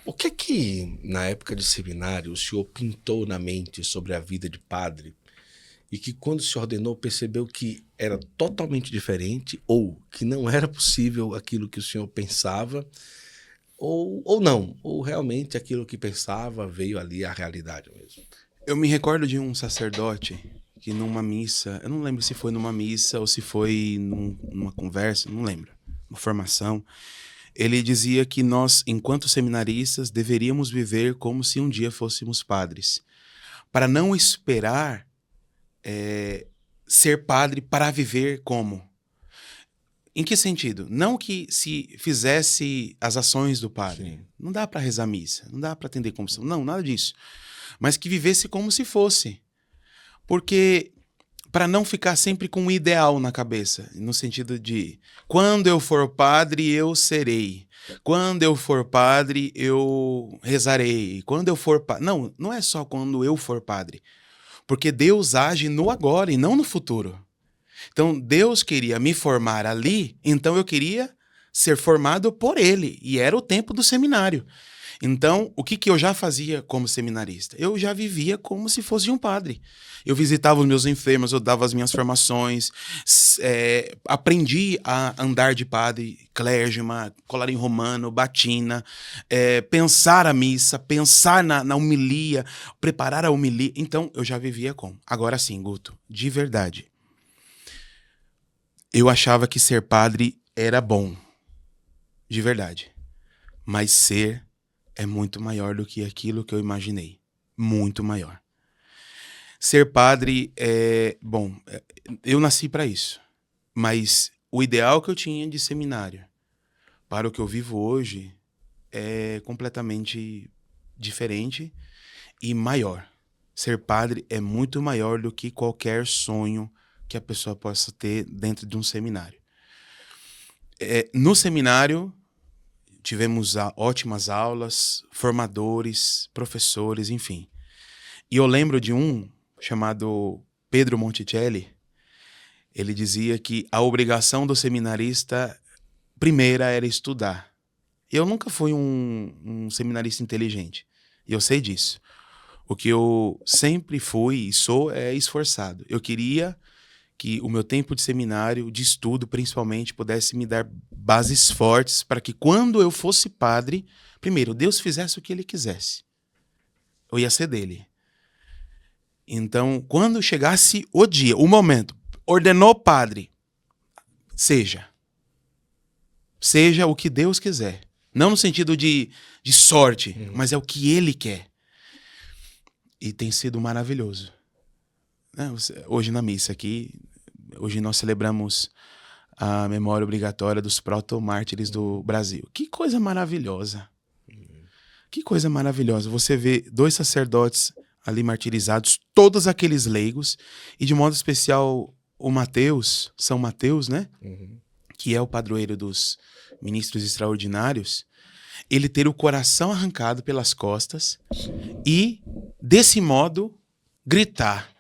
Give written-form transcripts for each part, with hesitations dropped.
O que é que, na época de seminário, o senhor pintou na mente sobre a vida de padre e que, quando se ordenou, percebeu que era totalmente diferente ou que não era possível aquilo que o senhor pensava ou não, ou realmente aquilo que pensava veio ali à realidade mesmo? Eu me recordo de um sacerdote que numa missa, eu não lembro se foi numa missa ou se foi numa conversa, não lembro, uma formação, ele dizia que nós, enquanto seminaristas, deveríamos viver como se um dia fôssemos padres, para não esperar ser padre para viver como. Em que sentido? Não que se fizesse as ações do padre, Sim. não dá para rezar missa, não dá para atender confissão, não, nada disso, mas que vivesse como se fosse. Porque para não ficar sempre com um ideal na cabeça, no sentido de quando eu for padre, eu serei. Quando eu for padre, eu rezarei. Quando eu for padre. Não, não é só quando eu for padre. Porque Deus age no agora e não no futuro. Então, Deus queria me formar ali, então eu queria ser formado por Ele. E era o tempo do seminário. Então, o que eu já fazia como seminarista? Eu já vivia como se fosse um padre. Eu visitava os meus enfermos, eu dava as minhas formações, aprendi a andar de padre, clergyman, colarinho romano, batina, pensar a missa, pensar na homilia, preparar a homilia. Então, eu já vivia como. Agora sim, Guto, de verdade. Eu achava que ser padre era bom. De verdade. Mas ser é muito maior do que aquilo que eu imaginei. Muito maior. Ser padre é... Bom, eu nasci para isso. Mas o ideal que eu tinha de seminário para o que eu vivo hoje é completamente diferente e maior. Ser padre é muito maior do que qualquer sonho que a pessoa possa ter dentro de um seminário. No seminário, tivemos ótimas aulas, formadores, professores, enfim. E eu lembro de um chamado Pedro Monticelli. Ele dizia que a obrigação do seminarista primeira era estudar. Eu nunca fui um seminarista inteligente. E eu sei disso. O que eu sempre fui e sou é esforçado. Eu queria que o meu tempo de seminário, de estudo principalmente, pudesse me dar bases fortes para que quando eu fosse padre, primeiro, Deus fizesse o que Ele quisesse. Eu ia ser dele. Então, quando chegasse o dia, o momento, ordenou padre, seja. Seja o que Deus quiser. Não no sentido de sorte, mas é o que Ele quer. E tem sido maravilhoso. Hoje na missa aqui, hoje nós celebramos a memória obrigatória dos proto-mártires do Brasil. Que coisa maravilhosa. Que coisa maravilhosa. Você vê 2 sacerdotes ali martirizados, todos aqueles leigos, e de modo especial o Mateus, São Mateus, né? Que é o padroeiro dos ministros extraordinários, ele ter o coração arrancado pelas costas e, desse modo, gritar: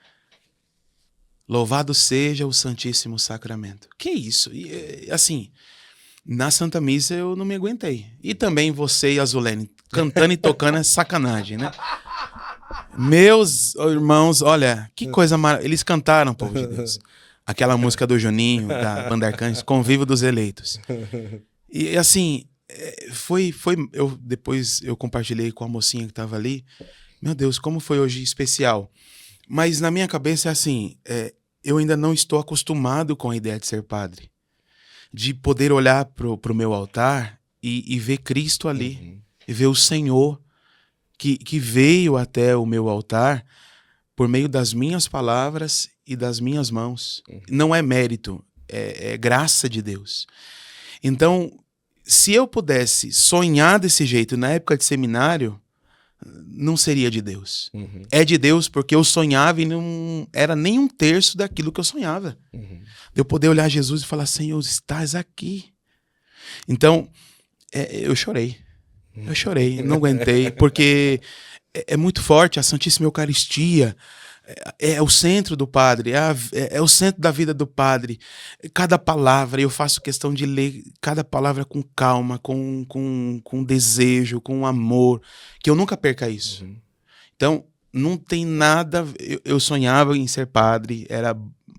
louvado seja o Santíssimo Sacramento. Que isso? E, assim, na Santa Missa eu não me aguentei. E também você e a Zulene cantando e tocando é sacanagem, né? Meus irmãos, olha, que coisa maravilhosa. Eles cantaram, povo de Deus. Aquela música do Juninho, da Banda Arcanjos, Convívio dos Eleitos. E assim, depois eu compartilhei com a mocinha que estava ali. Meu Deus, como foi hoje especial. Mas na minha cabeça é assim, eu ainda não estou acostumado com a ideia de ser padre. De poder olhar pro meu altar e ver Cristo ali. E ver o Senhor que veio até o meu altar por meio das minhas palavras e das minhas mãos. Não é mérito, é graça de Deus. Então, se eu pudesse sonhar desse jeito na época de seminário, não seria de Deus. É de Deus porque eu sonhava e não era nem 1/3 daquilo que eu sonhava. De eu poder olhar Jesus e falar: Senhor, estás aqui. Então, eu chorei. Eu chorei, não aguentei, porque é muito forte a Santíssima Eucaristia. é o centro do padre, é o centro da vida do padre. Cada palavra, eu faço questão de ler cada palavra com calma, com desejo, com amor, que eu nunca perca isso. Uhum. Então, não tem nada. Eu sonhava em ser padre,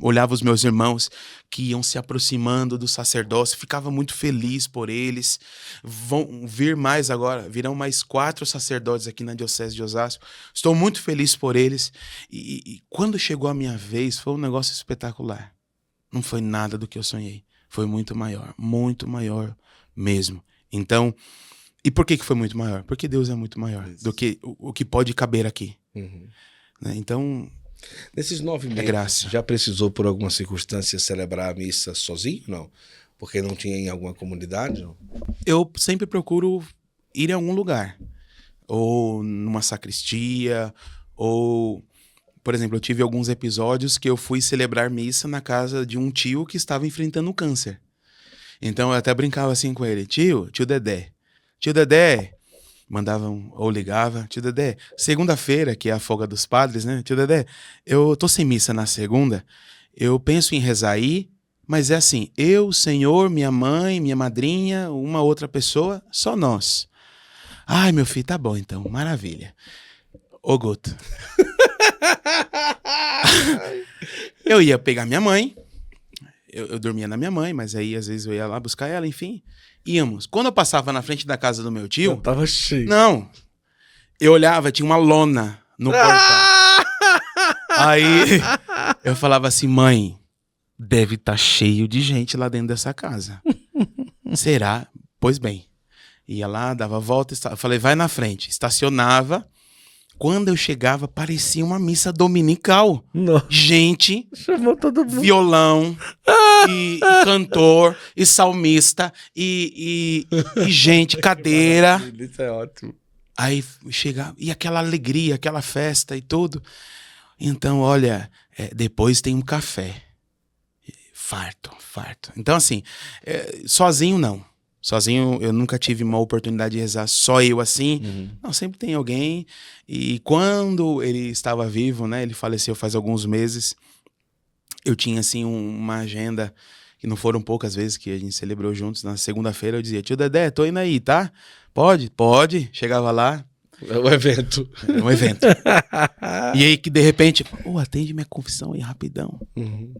olhava os meus irmãos que iam se aproximando do sacerdócio, ficava muito feliz por eles. Vão vir mais agora, virão mais 4 sacerdotes aqui na Diocese de Osasco. Estou muito feliz por eles. E quando chegou a minha vez, foi um negócio espetacular. Não foi nada do que eu sonhei. Foi muito maior mesmo. Então, e por que foi muito maior? Porque Deus é muito maior do que o que pode caber aqui. Uhum. Né? Então, nesses 9 meses, graça. já precisou, por alguma circunstância, celebrar a missa sozinho? Não? Porque não tinha em alguma comunidade? Não? Eu sempre procuro ir a algum lugar. Ou numa sacristia, ou... Por exemplo, eu tive alguns episódios que eu fui celebrar missa na casa de um tio que estava enfrentando câncer. Então eu até brincava assim com ele: tio Dedé. Tio Dedé, mandavam ou ligava: tio Dedé, segunda-feira, que é a folga dos padres, né? Tio Dedé, eu tô sem missa na segunda, eu penso em rezar aí, mas é assim, eu, o senhor, minha mãe, minha madrinha, uma outra pessoa, só nós. Ai, meu filho, tá bom então, maravilha. Ô, Guto. Eu ia pegar minha mãe, eu dormia na minha mãe, mas aí às vezes eu ia lá buscar ela, enfim, íamos. Quando eu passava na frente da casa do meu tio... Não, tava cheio. Não, eu olhava, tinha uma lona no portão. Aí eu falava assim: mãe, deve estar cheio de gente lá dentro dessa casa. Será? Pois bem. Ia lá, dava a volta, falei: vai na frente. Estacionava. Quando eu chegava, parecia uma missa dominical. Não. Gente, Chamou todo mundo. violão, e cantor, e salmista, e gente, cadeira. Isso é ótimo. Aí chegava, e aquela alegria, aquela festa e tudo. Então, olha, depois tem um café. Farto. Então, assim, sozinho não. Sozinho eu nunca tive uma oportunidade de rezar só eu assim. Uhum. Não, sempre tem alguém. E quando ele estava vivo, né, ele faleceu faz alguns meses, eu tinha assim uma agenda, que não foram poucas vezes que a gente celebrou juntos. Na segunda-feira eu dizia: tio Dedé, tô indo aí, tá? Pode? Chegava lá. É um evento. É um evento. E aí que de repente, atende minha confissão aí rapidão. Uhum.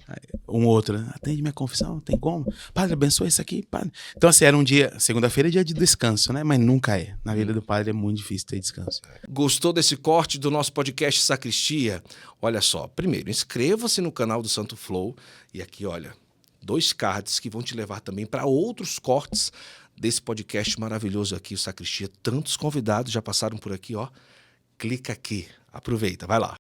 Um outro, né? Atende minha confissão, tem como? Padre, abençoa isso aqui, padre. Então assim, era um dia, segunda-feira é dia de descanso, né? Mas nunca é. Na vida do padre é muito difícil ter descanso. Gostou desse corte do nosso podcast Sacristia? Olha só, primeiro, inscreva-se no canal do Santo Flow. E aqui, olha, 2 cards que vão te levar também para outros cortes desse podcast maravilhoso aqui, o Sacristia. Tantos convidados já passaram por aqui, ó. Clica aqui, aproveita, vai lá.